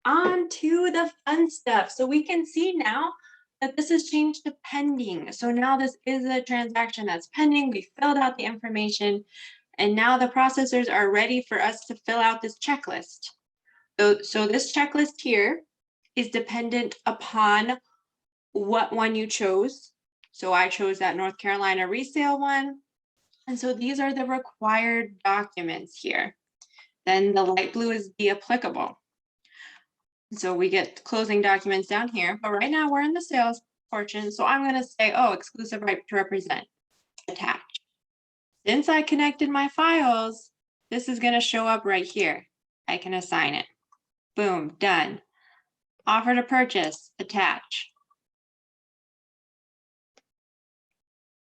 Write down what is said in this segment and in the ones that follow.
on to the fun stuff. So we can see now that this has changed to pending. So now this is a transaction that's pending. We filled out the information, and now the processors are ready for us to fill out this checklist. So this checklist here is dependent upon what one you chose. So I chose that North Carolina resale one. And so these are the required documents here. Then the light blue is the applicable. So we get closing documents down here, but right now we're in the sales portion. So I'm going to say, oh, exclusive right to represent, attach. Since I connected my files, this is going to show up right here. I can assign it. Boom, done. Offer to purchase, attach.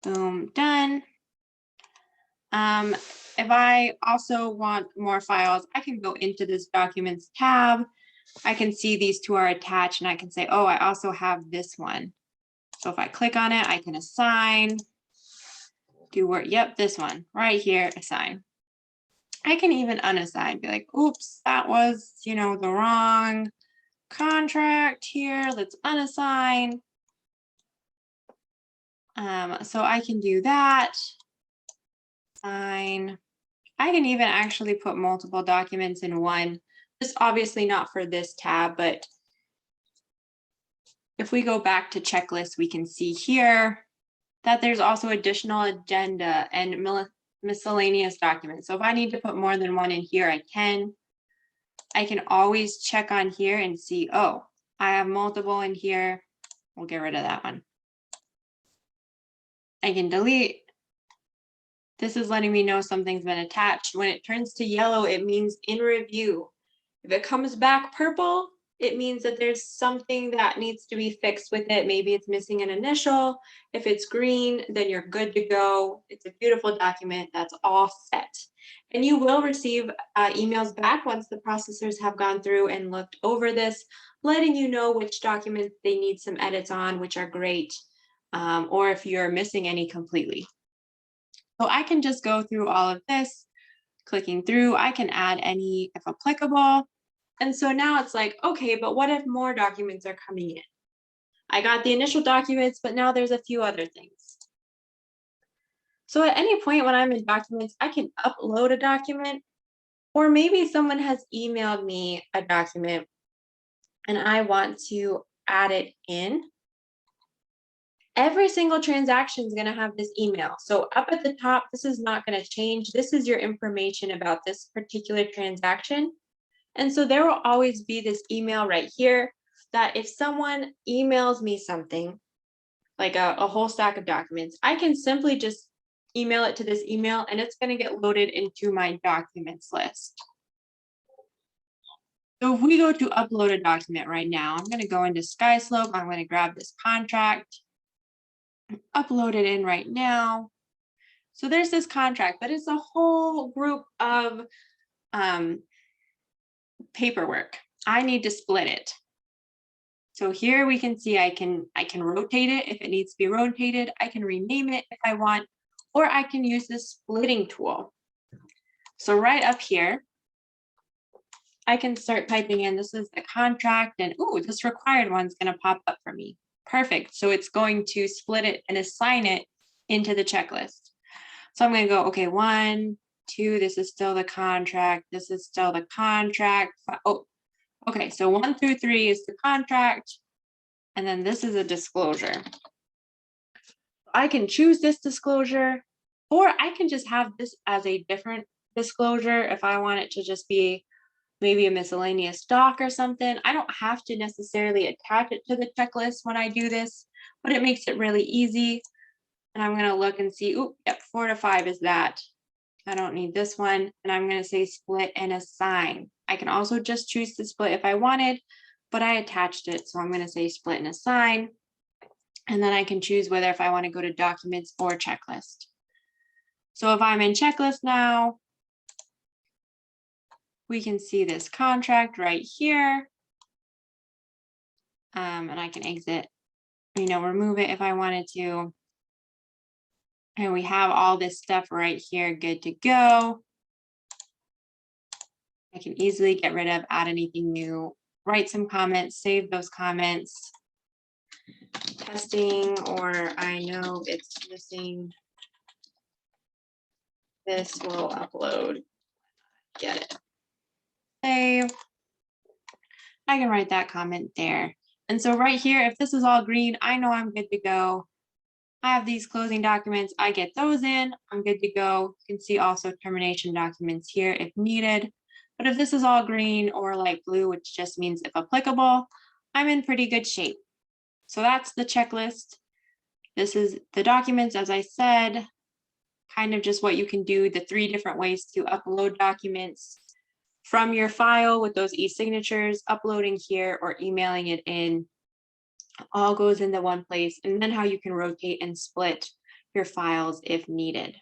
Boom, done. If I also want more files, I can go into this documents tab. I can see these two are attached and I can say, oh, I also have this one. So if I click on it, I can assign, do work. Yep, this one right here, assign. I can even unassign, be like, oops, that was, the wrong contract here. Let's unassign. So I can do that. Sign. I can even actually put multiple documents in one. Just obviously not for this tab, but if we go back to checklist, we can see here that there's also additional agenda and miscellaneous documents. So if I need to put more than one in here, I can. I can always check on here and see, oh, I have multiple in here. We'll get rid of that one. I can delete. This is letting me know something's been attached. When it turns to yellow, it means in review. If it comes back purple, it means that there's something that needs to be fixed with it. Maybe it's missing an initial. If it's green, then you're good to go. It's a beautiful document that's all set. And you will receive emails back once the processors have gone through and looked over this, letting you know which documents they need some edits on, which are great, or if you're missing any completely. So I can just go through all of this, clicking through. I can add any if applicable. And so now it's like, okay, but what if more documents are coming in? I got the initial documents, but now there's a few other things. So at any point when I'm in documents, I can upload a document, or maybe someone has emailed me a document and I want to add it in. Every single transaction is going to have this email. So up at the top, this is not going to change. This is your information about this particular transaction. And so there will always be this email right here that if someone emails me something, like a whole stack of documents, I can simply just email it to this email and it's going to get loaded into my documents list. So if we go to upload a document right now, I'm going to go into SkySlope. I'm going to grab this contract, upload it in right now. So there's this contract, but it's a whole group of paperwork. I need to split it. So here we can see I can rotate it if it needs to be rotated. I can rename it if I want, or I can use this splitting tool. So right up here, I can start typing in, this is the contract, and ooh, this required one's going to pop up for me. Perfect. So it's going to split it and assign it into the checklist. So I'm going to go, okay, 1, 2, this is still the contract. This is still the contract. Oh, okay. So 1 through 3 is the contract. And then this is a disclosure. I can choose this disclosure, or I can just have this as a different disclosure if I want it to just be maybe a miscellaneous doc or something. I don't have to necessarily attach it to the checklist when I do this, but it makes it really easy. And I'm going to look and see, oh, yep, 4 to 5 is that. I don't need this one. And I'm going to say split and assign. I can also just choose to split if I wanted, but I attached it. So I'm going to say split and assign. And then I can choose whether if I want to go to documents or checklist. So if I'm in checklist now, we can see this contract right here. And I can exit, remove it if I wanted to. And we have all this stuff right here, good to go. I can easily get rid of, add anything new, write some comments, save those comments. Testing, or I know it's missing. This will upload. Get it. Save. I can write that comment there. And so right here, if this is all green, I know I'm good to go. I have these closing documents. I get those in. I'm good to go. You can see also termination documents here if needed. But if this is all green or light blue, which just means if applicable, I'm in pretty good shape. So that's the checklist. This is the documents, as I said, kind of just what you can do, the 3 different ways to upload documents from your file with those e-signatures, uploading here or emailing it in, all goes into one place, and then how you can rotate and split your files if needed.